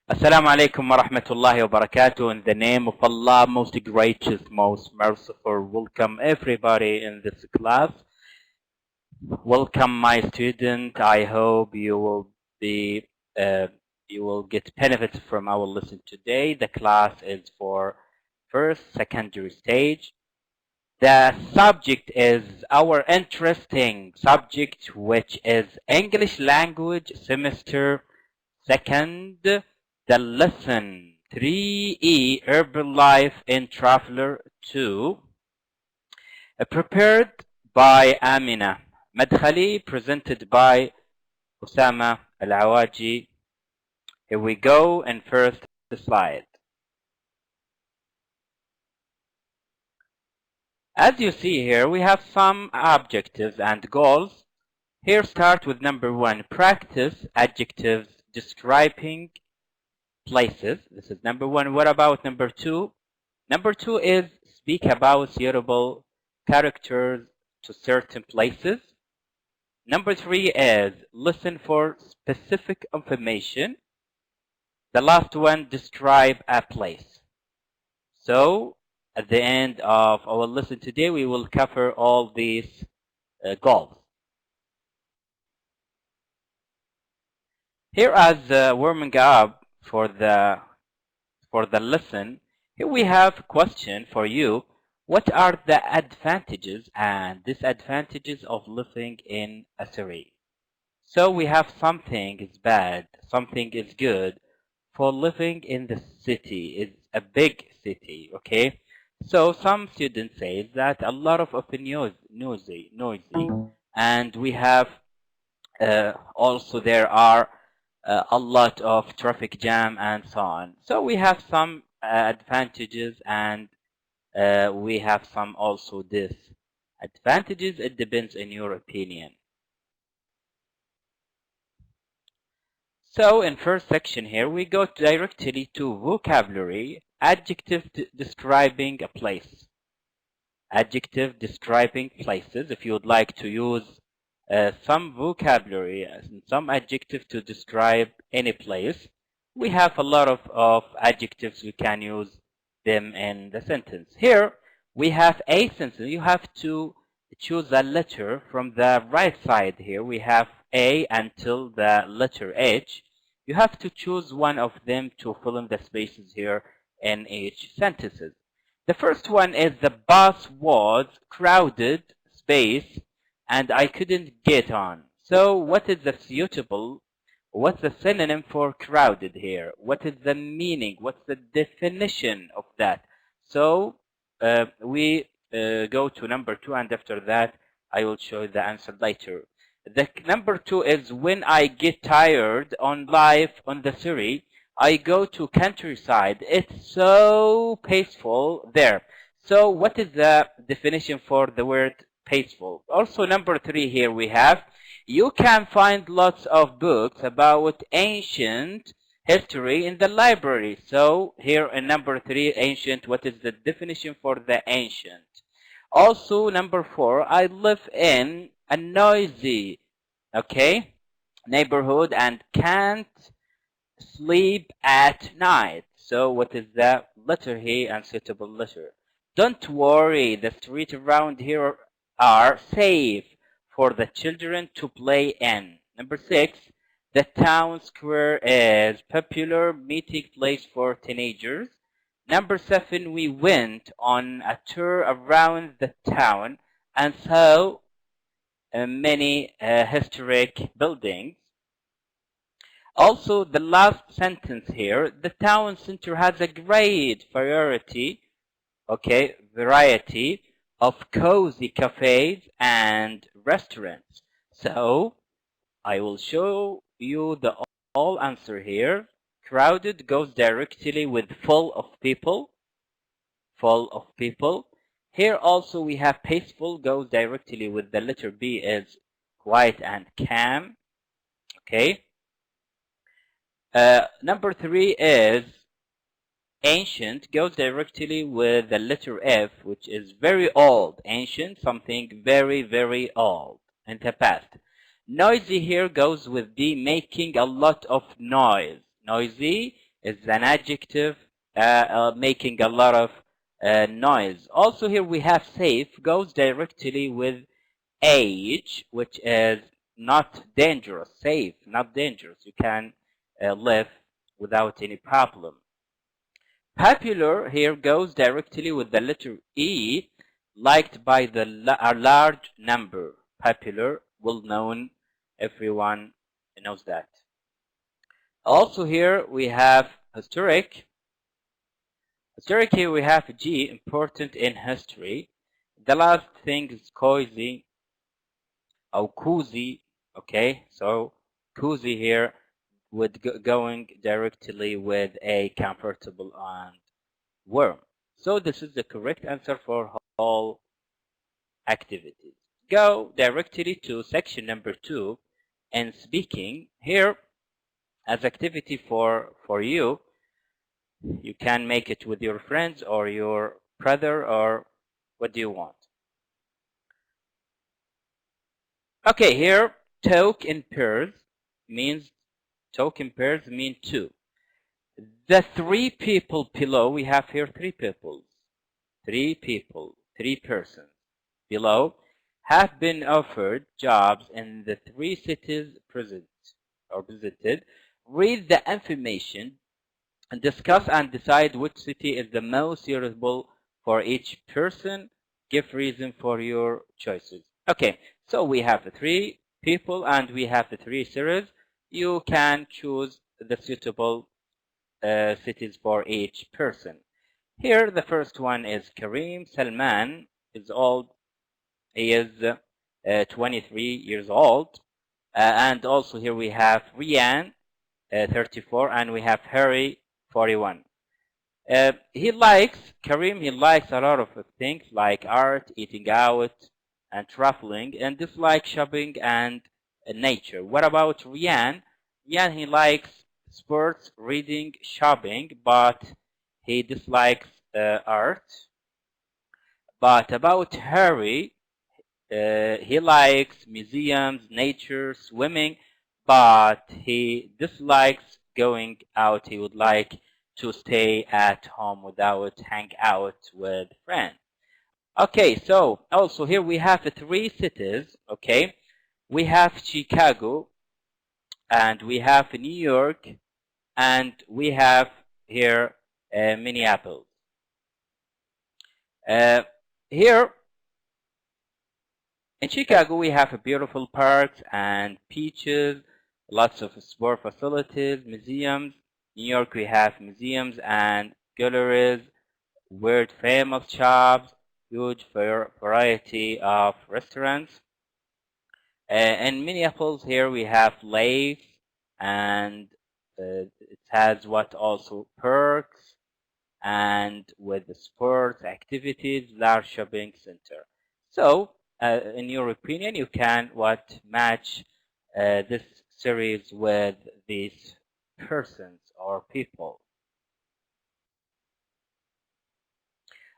Assalamu alaikum wa rahmatullahi wa barakatuh. In the name of Allah, most gracious, most merciful, welcome everybody in this class. Welcome my student. I hope you will be you will get benefits from our lesson today. The class is for first secondary stage. The subject is our interesting subject, which is English language semester second. The lesson 3E, Urban Life in Traveler 2, prepared by Amina Madkhali, presented by Usama Al-Awaji. Here we go, and first slide. As you see here, we have some objectives and goals. Here start with number 1, practice adjectives describing places. This is number 1. What about number 2? Number 2 is speak about suitable characters to certain places. Number 3 is listen for specific information. The last one, describe a place. So at the end of our lesson today, we will cover all these goals. Here, as warming up for the lesson, here we have a question for you. What are the advantages and disadvantages of living in a city? So we have something is bad, something is good for living in the city. It's a big city, okay? So some students say that a lot of noisy, and we have also there are a lot of traffic jam and so on. So we have some advantages and we have some also disadvantages. It depends on your opinion. So in first section here, we go directly to vocabulary, adjective describing a place. Adjective describing places. If you would like to use some vocabulary and some adjective to describe any place, we have a lot of adjectives. We can use them in the sentence. Here we have a sentence. You have to choose a letter from the right side. Here we have A until the letter H. You have to choose one of them to fill in the spaces here in each sentences. The first one is the bus was crowded space and I couldn't get on. So what is the suitable? What's the synonym for crowded here? What is the meaning? What's the definition of that? So we go to number 2, and after that I will show you the answer later. The number 2 is when I get tired on life on the city, I go to countryside. It's so peaceful there. So what is the definition for the word peaceful? Also number 3 here we have, you can find lots of books about ancient history in the library. So here in number 3, ancient, what is the definition for the ancient? Also number 4, I live in a noisy, okay, neighborhood and can't sleep at night. So what is the letter here and suitable letter? Don't worry, the streets around here are safe for the children to play in. Number 6, the town square is popular meeting place for teenagers. Number 7, we went on a tour around the town and saw many historic buildings. Also, the last sentence here, the town center has a great variety of cozy cafes and restaurants. So I will show you the all answer here. Crowded goes directly with full of people. Full of people. Here also we have peaceful goes directly with the letter B is quiet and calm. Okay. Number 3 is ancient goes directly with the letter F, which is very old. Ancient, something very, very old in the past. Noisy here goes with the making a lot of noise. Noisy is an adjective making a lot of noise. Also here we have safe goes directly with age, which is not dangerous. Safe, not dangerous. You can live without any problem. Popular here goes directly with the letter E, liked by a large number. Popular, well known, everyone knows that. Also here we have historic. Historic here we have G, important in history. The last thing is cozy or cozy. Okay, so cozy here with going directly with a comfortable and warm. So this is the correct answer for all activities. Go directly to section number 2 and speaking. Here as activity for you, you can make it with your friends or your brother, or what do you want? Okay, here talk in pairs means two. The 3 people below, we have here 3 people, 3 persons below have been offered jobs in the 3 cities visited. Read the information and discuss and decide which city is the most suitable for each person. Give reason for your choices. Okay, so we have the 3 people and we have the 3 cities. You can choose the suitable cities for each person. Here the first one is Kareem. Salman is old. He is 23 years old. And also here we have Rian, 34, and we have Harry, 41. Kareem, he likes a lot of things like art, eating out, and traveling, and dislikes shopping and nature. What about Rian? Rian, he likes sports, reading, shopping, but he dislikes art. But about Harry, he likes museums, nature, swimming, but he dislikes going out. He would like to stay at home without hang out with friends. Okay, so also here we have 3 cities. Okay, we have Chicago, and we have New York, and we have here Minneapolis. Here in Chicago, we have beautiful parks and beaches, lots of sport facilities, museums. New York, we have museums and galleries, world famous shops, huge variety of restaurants. In Minneapolis, here we have lakes, and it has what also parks, and with the sports activities, large shopping center. So in your opinion, you can match this series with these persons or people.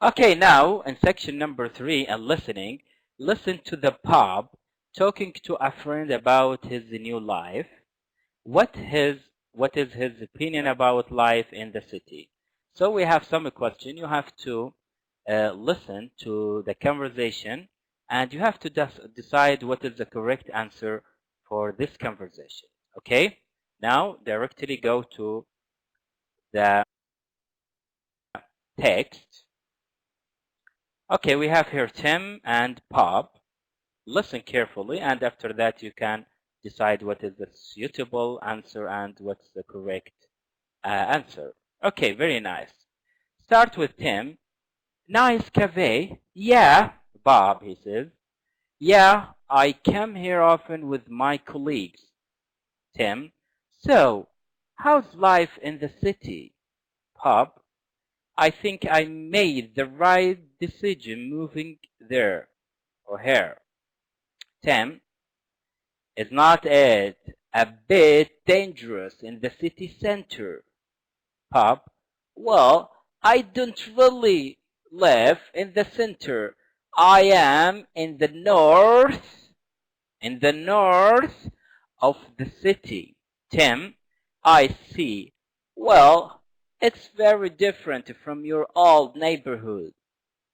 Okay, now in section number 3 and listening, listen to the Bob talking to a friend about his new life. What is his opinion about life in the city? So we have some question. You have to listen to the conversation, and you have to decide what is the correct answer for this conversation. Okay, now directly go to the text. Okay, we have here Tim and Bob. Listen carefully, and after that you can decide what is the suitable answer and what's the correct answer. Okay, very nice. Start with Tim. Nice cafe. Yeah, Bob, he says. Yeah, I come here often with my colleagues. Tim. So, how's life in the city? Bob. I think I made the right decision moving there or here. Tim. Is not it a bit dangerous in the city center? Bob. Well, I don't really live in the center. I am in the north in the north of the city. Tim, I see. Well, it's very different from your old neighborhood.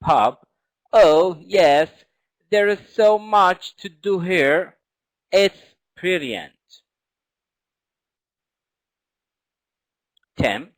Bob, oh yes, there is so much to do here. It's brilliant. Tim,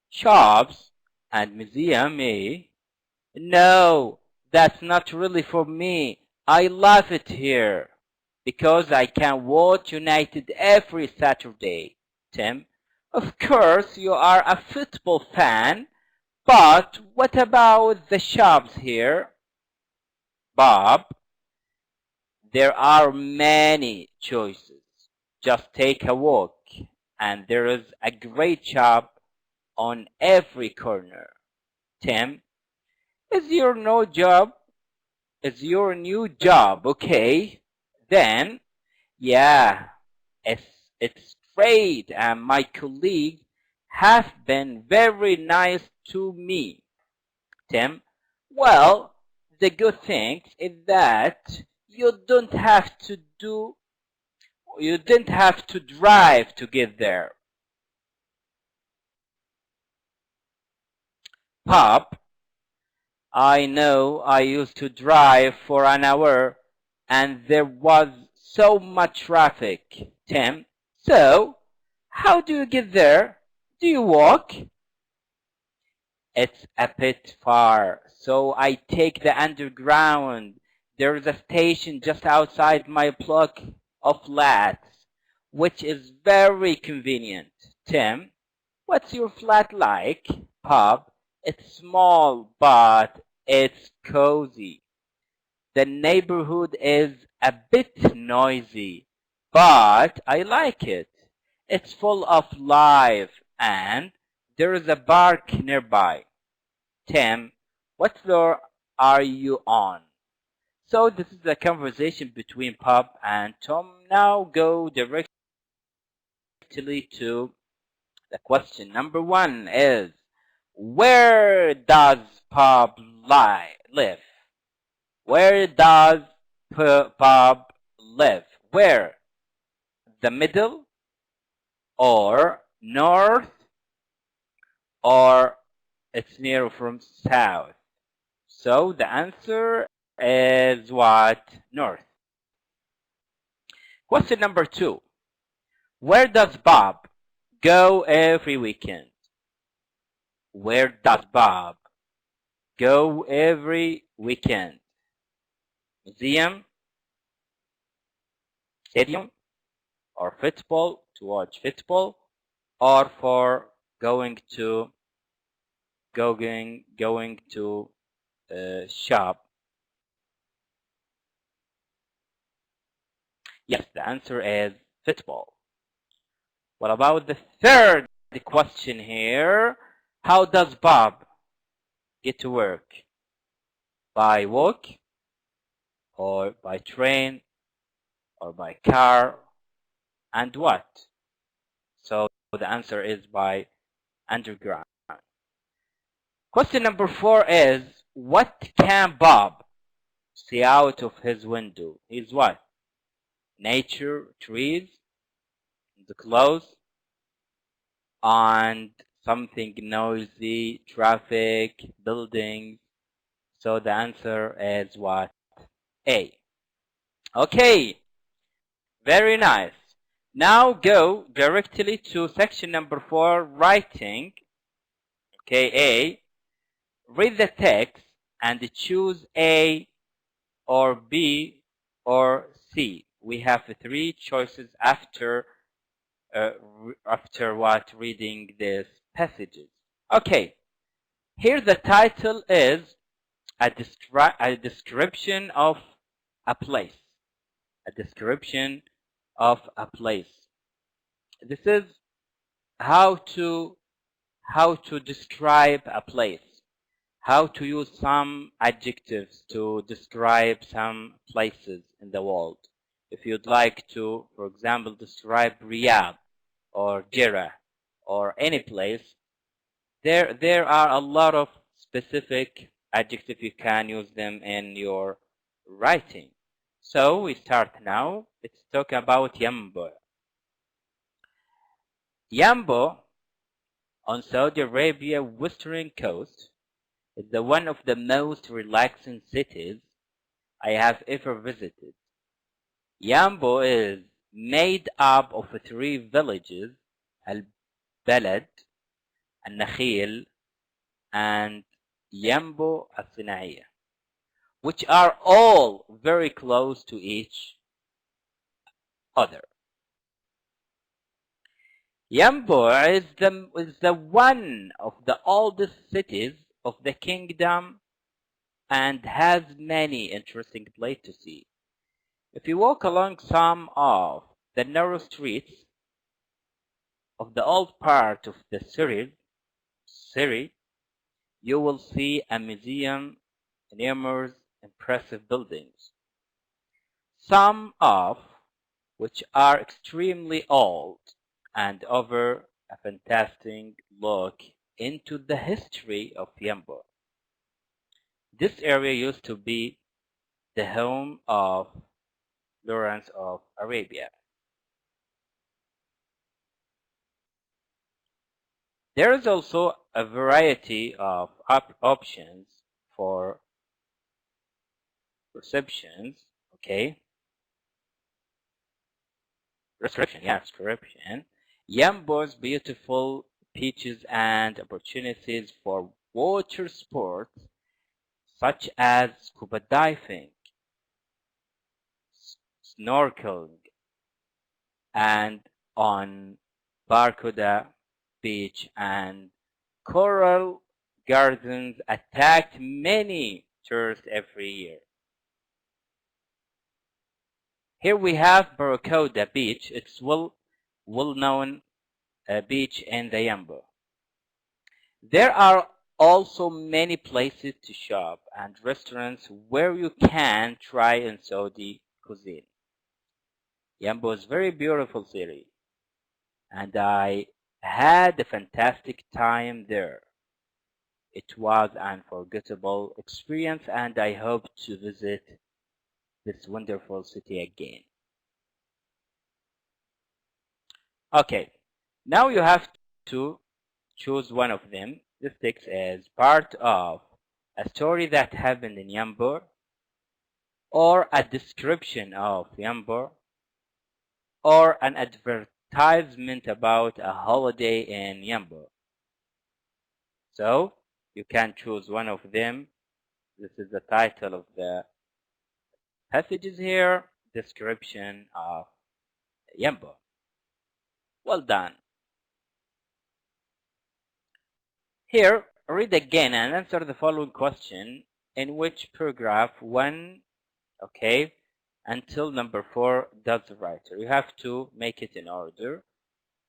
shops and museum, eh? No, that's not really for me. I love it here because I can watch United every Saturday. Tim, of course you are a football fan, but what about the shops here? Bob, there are many choices. Just take a walk, and there is a great shop on every corner. Tim, is your no job? Is your new job okay? Then, yeah, it's, it's great, and my colleagues have been very nice to me. Tim, well, the good thing is that you didn't have to drive to get there. Pop, I know I used to drive for an hour and there was so much traffic. Tim, so how do you get there? Do you walk? It's a bit far, so I take the underground. There's a station just outside my block of flats, which is very convenient. Tim, what's your flat like? Pub, it's small, but it's cozy. The neighborhood is a bit noisy, but I like it. It's full of life, and there is a park nearby. Tim, what floor are you on? So this is a conversation between Bob and Tom. Now go directly to the question. Number one is, where does Bob live? Where does Bob live? Where? The middle, or north, or it's near from south? So the answer is what? North. Question number two. Where does Bob go every weekend? Where does Bob go every weekend? Museum, stadium, or football, to watch football, or for going to shop? Yes, the answer is football. What about the third question here? How does Bob get to work? By walk, or by train, or by car, and what? So the answer is by underground. Question number four is, what can Bob see out of his window? Is what? Nature, trees, the clothes, and something noisy, traffic, buildings. So the answer is what? A. Okay, very nice. Now go directly to section number 4, writing. Okay, A. Read the text and choose A or B or C. We have 3 choices after reading these passages. Okay, here the title is a description of a place. A description of a place. This is how to describe a place. How to use some adjectives to describe some places in the world. If you'd like to, for example, describe Riyadh or Jeddah or any place, there are a lot of specific adjectives you can use them in your writing. So we start now. Let's talk about Yambo. Yambo on Saudi Arabia western coast is one of the most relaxing cities I have ever visited. Yambo is made up of three villages: Al-Balad, Al-Nakhil, and Yambo Al-Sinaiya, which are all very close to each other. Yambo is the one of the oldest cities of the kingdom and has many interesting places to see. If you walk along some of the narrow streets of the old part of the city, you will see a museum and numerous impressive buildings, some of which are extremely old, and offer a fantastic look into the history of Yambo. This area used to be the home of Lawrence of Arabia. There is also a variety of options for receptions, okay? Reception. Yambo's beautiful beaches and opportunities for water sports such as scuba diving, snorkeling, and on Barracuda Beach and Coral Gardens attract many tourists every year. Here we have Barracuda Beach. It's well-known beach in the Yambo. There are also many places to shop and restaurants where you can try in Saudi cuisine. Yambo is a very beautiful city, and I had a fantastic time there. It was an unforgettable experience, and I hope to visit this wonderful city again. Okay, now you have to choose one of them. This text is part of a story that happened in Yambur, or a description of Yambur, or an advertisement about a holiday in Yambur. So you can choose one of them. This is the title of the passages here, description of Yambur. Well done. Here, read again and answer the following question. In which paragraph 1, okay, until number 4 does the writer? You have to make it in order.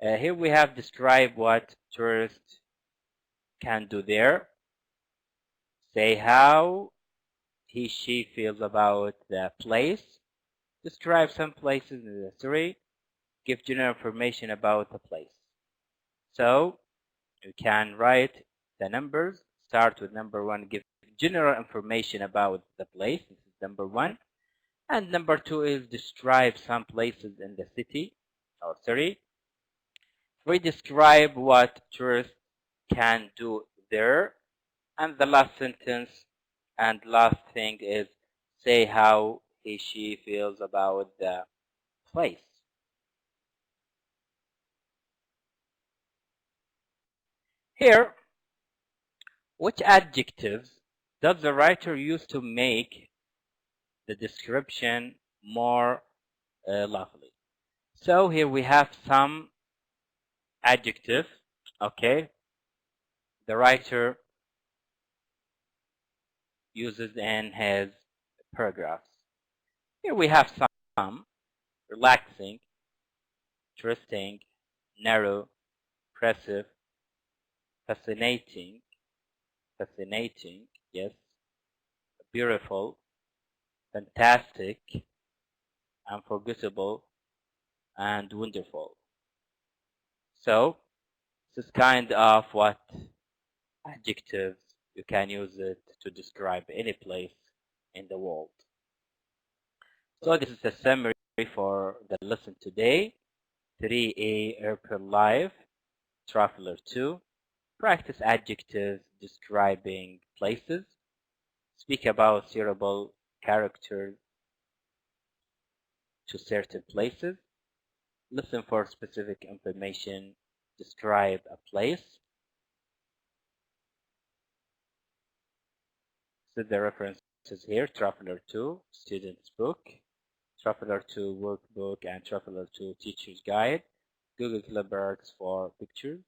Here we have describe what tourists can do there. Say how she feels about the place. Describe some places in the story. Give general information about the place. So you can write the numbers. Start with number 1. Give general information about the place. This is number 1. And number 2 is describe some places in the city or city. 3. Describe what tourists can do there. And the last sentence and last thing is say how she feels about the place. Here, which adjectives does the writer use to make the description more lovely? So here we have some adjective, okay, the writer uses in his paragraphs. Here we have some: relaxing, interesting, narrow, impressive, fascinating, yes, beautiful, fantastic, unforgettable, and wonderful. So this is kind of what adjectives you can use it to describe any place in the world. So this is a summary for the lesson today. 3A Airport Live, Traveler 2. Practice adjectives describing places. Speak about suitable characters to certain places. Listen for specific information. Describe a place. So the references here, Traveler 2, Student's Book, Traveler 2 Workbook, and Traveler 2 Teacher's Guide. Google Clipboards for pictures.